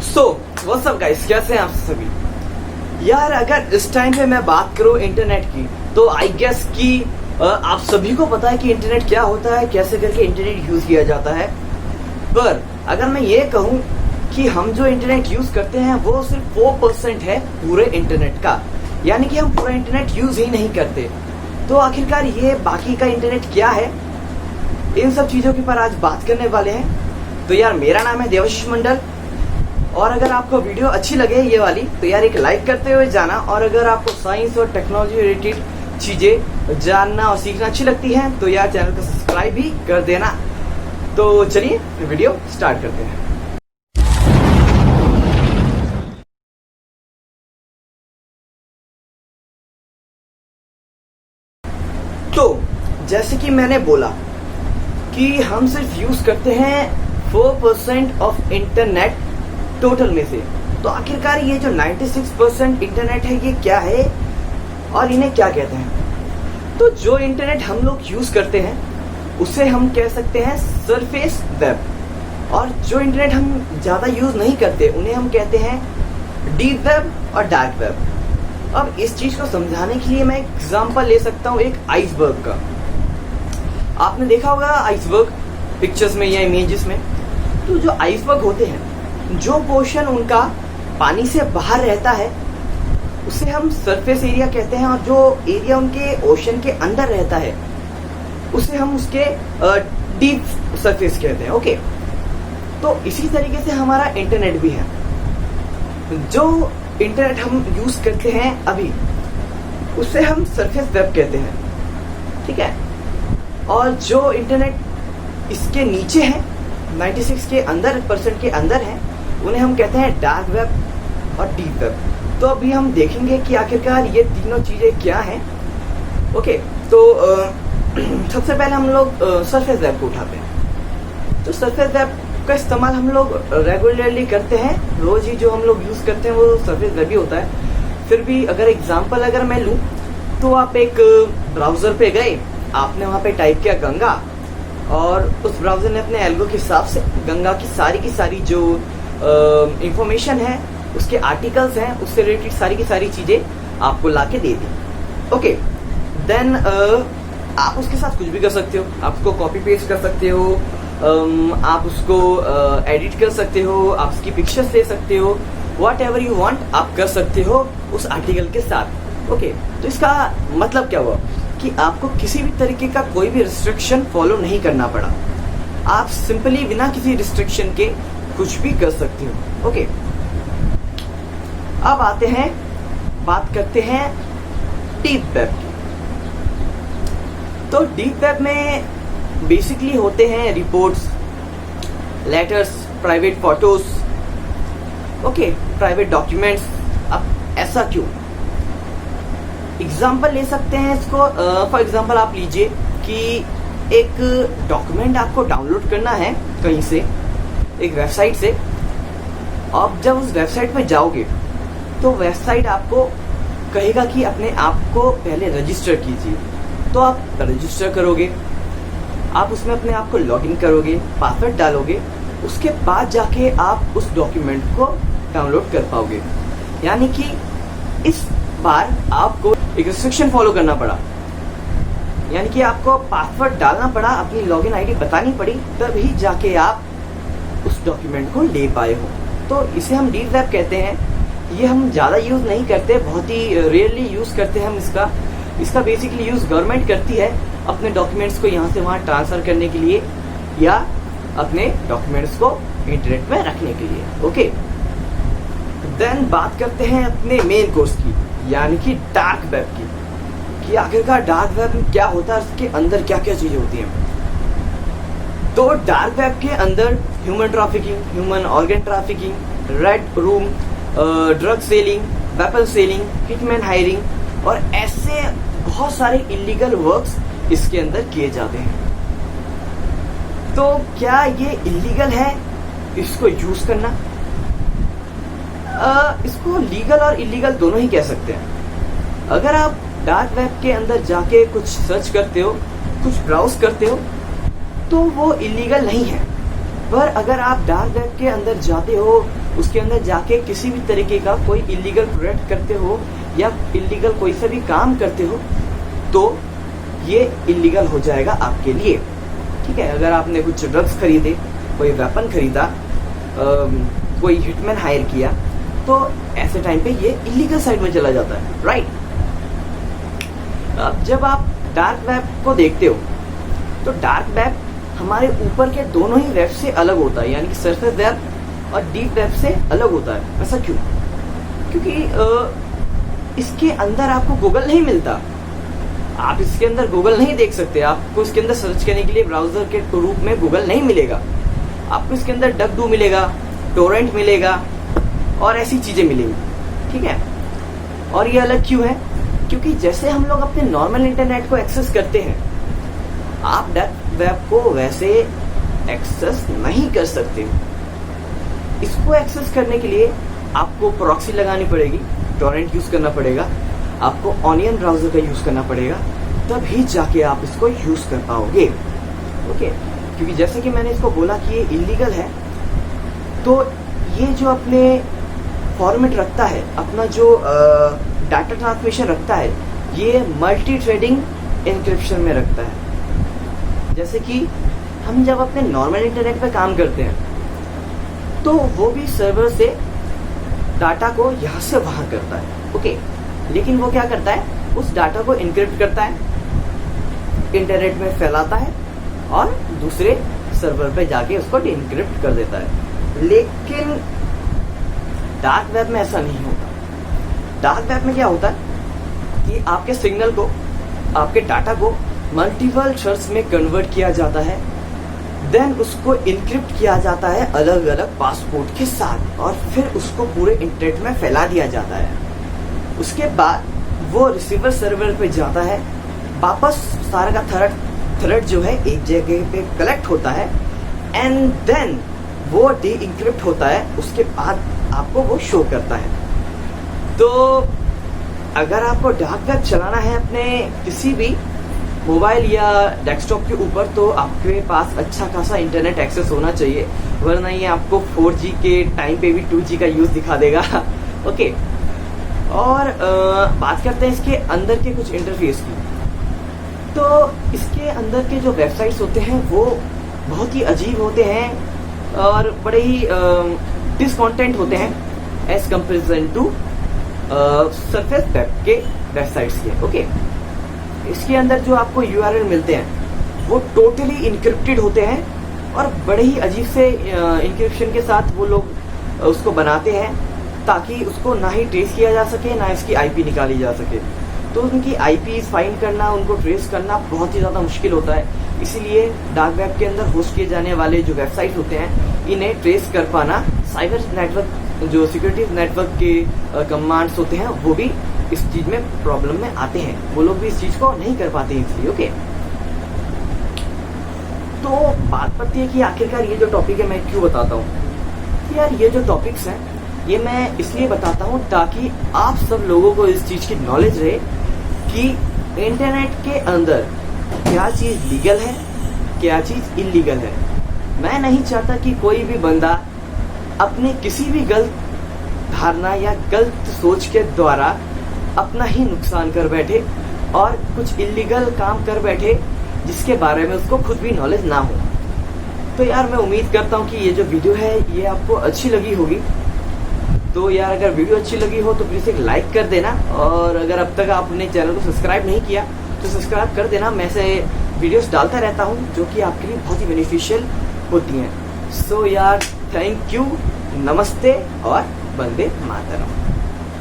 So what's up guys, कैसे हैं आप सभी। यार अगर इस टाइम पे मैं बात करूं इंटरनेट की, तो आई गेस कि आप सभी को पता है कि इंटरनेट क्या होता है, कैसे करके इंटरनेट यूज किया जाता है। पर अगर मैं ये कहूं कि हम जो इंटरनेट यूज करते हैं वो सिर्फ 4% है पूरे इंटरनेट का, यानी कि हम पूरा इंटरनेट यूज ही नहीं करते। तो आखिरकार ये बाकी का इंटरनेट क्या है, इन सब चीजों के ऊपर आज बात करने वाले हैं। तो यार मेरा नाम है देवाशीष मंडल, और अगर आपको वीडियो अच्छी लगे ये वाली तो यार एक लाइक करते हुए जाना। और अगर आपको साइंस और टेक्नोलॉजी रिलेटेड चीजें जानना और सीखना अच्छी लगती हैं तो यार चैनल को सब्सक्राइब भी कर देना। तो चलिए वीडियो स्टार्ट करते हैं। तो जैसे कि मैंने बोला कि हम सिर्फ यूज करते हैं 4% ऑफ इंटरनेट टोटल में से। तो आखिरकार ये जो 96% इंटरनेट है ये क्या है और इन्हें क्या कहते हैं। तो जो इंटरनेट हम लोग यूज करते हैं उसे हम कह सकते हैं सरफेस वेब, और जो इंटरनेट हम ज्यादा यूज नहीं करते उन्हें हम कहते हैं डीप वेब और डार्क वेब। अब इस चीज को समझाने के लिए मैं एक एग्जांपल ले सकता हूँ एक आइसबर्ग का। आपने देखा होगा आइसबर्ग पिक्चर्स में या इमेजेस में। तो जो आइसबर्ग होते हैं, जो पोर्शन उनका पानी से बाहर रहता है उसे हम सरफेस एरिया कहते हैं, और जो एरिया उनके ओशन के अंदर रहता है उसे हम उसके डीप सरफेस कहते हैं। ओके, तो इसी तरीके से हमारा इंटरनेट भी है। जो इंटरनेट हम यूज करते हैं अभी उसे हम सरफेस वेब कहते हैं, ठीक है। और जो इंटरनेट इसके नीचे है, 96 के अंदर परसेंट के अंदर है, उन्हें हम कहते हैं डार्क वेब और डीप वेब। तो अभी हम देखेंगे कि आखिरकार ये तीनों चीजें क्या हैं। ओके, तो सबसे पहले हम लोग सरफेस वेब को उठाते हैं। तो सरफेस वेब का इस्तेमाल हम लोग रेगुलरली करते हैं, रोज ही जो हम लोग यूज करते हैं वो सरफेस वेब ही होता है। फिर भी अगर एग्जांपल अगर मैं लूं तो आप एक ब्राउजर पे गए, आपने वहां पे टाइप किया गंगा, और उस ब्राउजर ने अपने एल्गो के हिसाब से गंगा की सारी जो इंफॉर्मेशन है, उसके आर्टिकल्स हैं, उससे रिलेटेड सारी की सारी चीजें आपको लाके दे दी। ओके, देन आप उसके साथ कुछ भी कर सकते हो। आप उसको कॉपी पेस्ट कर सकते हो, आप उसको एडिट कर सकते हो, आप उसकी पिक्चर्स ले सकते हो, व्हाट एवर यू वांट आप कर सकते हो उस आर्टिकल के साथ। ओके, तो इसका मतलब क्या हुआ कि आपको किसी भी तरीके का कोई भी रिस्ट्रिक्शन फॉलो नहीं करना पड़ा। आप सिंपली बिना किसी रिस्ट्रिक्शन के कुछ भी कर सकते हो। ओके, अब आते हैं, बात करते हैं डीप वेब की। तो डीप वेब में बेसिकली होते हैं reports, letters, private photos, okay, private documents. अब ऐसा क्यों? एग्जाम्पल ले सकते हैं इसको। फॉर एग्जाम्पल आप लीजिए कि एक डॉक्यूमेंट आपको डाउनलोड करना है कहीं से, एक वेबसाइट से। आप जब उस वेबसाइट पे जाओगे तो वेबसाइट आपको कहेगा कि अपने आप को पहले रजिस्टर कीजिए। तो आप रजिस्टर करोगे, आप उसमें अपने आप को लॉगिन करोगे, पासवर्ड डालोगे, उसके बाद जाके आप उस डॉक्यूमेंट को डाउनलोड कर पाओगे। यानी कि इस बार आपको एक रिस्ट्रिक्शन फॉलो करना पड़ा, यानी कि आपको पासवर्ड डालना पड़ा, अपनी लॉगिन आईडी बतानी पड़ी, तभी जाके आप उस डॉक्यूमेंट को ले पाए हो। तो इसे हम डीप वेब कहते हैं। ये हम ज्यादा यूज नहीं करते, बहुत ही रेयरली यूज करते हैं हम इसका बेसिकली यूज गवर्नमेंट करती है अपने डॉक्यूमेंट्स को यहाँ से वहाँ ट्रांसफर करने के लिए, या अपने डॉक्यूमेंट्स को इंटरनेट में रखने के लिए। ओके, देन बात करते हैं अपने मेन कोर्स की, यानी कि डार्क वेब की, कि आखिरकार डार्क वेब में क्या होता है, उसके अंदर क्या क्या चीजें होती हैं। तो डार्क वेब के अंदर human trafficking, human organ trafficking, red room, drug selling, weapon selling, hitman hiring, और ऐसे बहुत सारे इलीगल वर्क्स इसके अंदर किए जाते हैं। तो क्या ये इलीगल है इसको यूज करना? इसको लीगल और इलीगल दोनों ही कह सकते हैं। अगर आप डार्क वेब के अंदर जाके कुछ सर्च करते हो, कुछ ब्राउज करते हो, तो वो इलीगल नहीं है। पर अगर आप डार्क वेब के अंदर जाते हो, उसके अंदर जाके किसी भी तरीके का कोई इलीगल प्रोडक्ट करते हो या इलीगल कोई सा भी काम करते हो, तो ये इलीगल हो जाएगा आपके लिए। ठीक है, अगर आपने कुछ ड्रग्स खरीदे, कोई वेपन खरीदा, कोई हिटमैन हायर किया, तो ऐसे टाइम पे ये इलीगल साइड में चला जाता है, राइट। अब जब आप डार्क वेब को देखते हो, तो डार्क वेब हमारे ऊपर के दोनों ही वेब से अलग होता है, यानी कि सरफेस वेब और डीप वेब से अलग होता है। ऐसा क्यों? क्योंकि इसके अंदर आपको गूगल नहीं मिलता, आप इसके अंदर गूगल नहीं देख सकते, आपको इसके अंदर सर्च करने के लिए ब्राउजर के रूप में गूगल नहीं मिलेगा, आपको इसके अंदर डकडू मिलेगा, टोरेंट मिलेगा और ऐसी चीजें मिलेंगी। ठीक है, और ये अलग क्यों है? क्योंकि जैसे हम लोग अपने नॉर्मल इंटरनेट को एक्सेस करते हैं, आप डार्क वेब को वैसे एक्सेस नहीं कर सकते। इसको एक्सेस करने के लिए आपको प्रॉक्सी लगानी पड़ेगी, टोरेंट यूज करना पड़ेगा, आपको ऑनियन ब्राउजर का यूज करना पड़ेगा, तभी जाके आप इसको यूज कर पाओगे। ओके, क्योंकि जैसे कि मैंने इसको बोला कि ये इलीगल है, तो ये जो अपने फॉर्मेट रखता है, अपना जो डाटा ट्रांसमिशन रखता है, ये मल्टी थ्रेडिंग एन्क्रिप्शन में रखता है। जैसे कि हम जब अपने नॉर्मल इंटरनेट पे काम करते हैं, तो वो भी सर्वर से डाटा को यहाँ से वहां करता है। ओके, लेकिन वो क्या करता है, उस डाटा को इनक्रिप्ट करता है, इंटरनेट में फैलाता है और दूसरे सर्वर पे जाके उसको डिइनक्रिप्ट कर देता है। लेकिन डार्क वेब में ऐसा नहीं होता। डार्क वेब में क्या होता है कि आपके सिग्नल को, आपके डाटा को मल्टीपल थ्रेड्स में कन्वर्ट किया जाता है, देन उसको इनक्रिप्ट किया जाता है अलग अलग पासपोर्ट के साथ, और फिर उसको पूरे इंटरनेट में फैला दिया जाता है। उसके बाद वो रिसीवर सर्वर पे जाता है, वापस सारा का थ्रेड जो है एक जगह पे कलेक्ट होता है, एंड देन वो डी इंक्रिप्ट होता है। उसके बाद आपको वो शो करता है। तो अगर आपको डार्क वेब चलाना है अपने किसी भी मोबाइल या डेस्कटॉप के ऊपर, तो आपके पास अच्छा खासा इंटरनेट एक्सेस होना चाहिए, वरना ये आपको 4G के टाइम पे भी 2G का यूज दिखा देगा। ओके, और बात करते हैं इसके अंदर के कुछ इंटरफेस की। तो इसके अंदर के जो वेबसाइट्स होते हैं वो बहुत ही अजीब होते हैं और बड़े ही डिसकॉन्टेंट होते हैं as comparison to surface web के वेबसाइट्स के। ओके, इसके अंदर जो आपको URL मिलते हैं वो टोटली इनक्रिप्टेड होते हैं और बड़े ही अजीब से इनक्रिप्शन के साथ वो लोग उसको बनाते हैं, ताकि उसको ना ही ट्रेस किया जा सके, ना इसकी IP निकाली जा सके। तो उनकी IP फाइंड करना, उनको ट्रेस करना बहुत ही ज़्यादा मुश्किल होता है। इसीलिए डार्क वेब के अंदर होस्ट किए जाने वाले जो वेबसाइट होते हैं, इन्हें ट्रेस कर पाना, साइबर नेटवर्क जो सिक्योरिटी नेटवर्क के कमांड्स होते हैं, वो भी इस चीज में प्रॉब्लम में आते हैं। वो लोग भी इस चीज को नहीं कर पाते इसलिए। ओके, तो बात पड़ती है कि आखिरकार ये जो टॉपिक है मैं क्यों बताता हूँ। यार, ये जो टॉपिक्स हैं ये मैं इसलिए बताता हूँ ताकि आप सब लोगों को इस चीज की नॉलेज रहे कि इंटरनेट के अंदर क्या चीज लीगल है, क्या चीज इलीगल है। मैं नहीं चाहता कि कोई भी बंदा अपने किसी भी गलत धारणा या गलत सोच के द्वारा अपना ही नुकसान कर बैठे और कुछ इलीगल काम कर बैठे जिसके बारे में उसको खुद भी नॉलेज ना हो। तो यार, मैं उम्मीद करता हूँ कि ये जो वीडियो है ये आपको अच्छी लगी होगी। तो यार, अगर वीडियो अच्छी लगी हो तो प्लीज एक लाइक कर देना, और अगर अब तक आपने चैनल को सब्सक्राइब नहीं किया तो सब्सक्राइब कर देना। मैं से वीडियोस डालता रहता हूँ जो कि आपके लिए बहुत ही बेनिफिशियल होती हैं। सो यार, थैंक यू, नमस्ते और वंदे मातरम।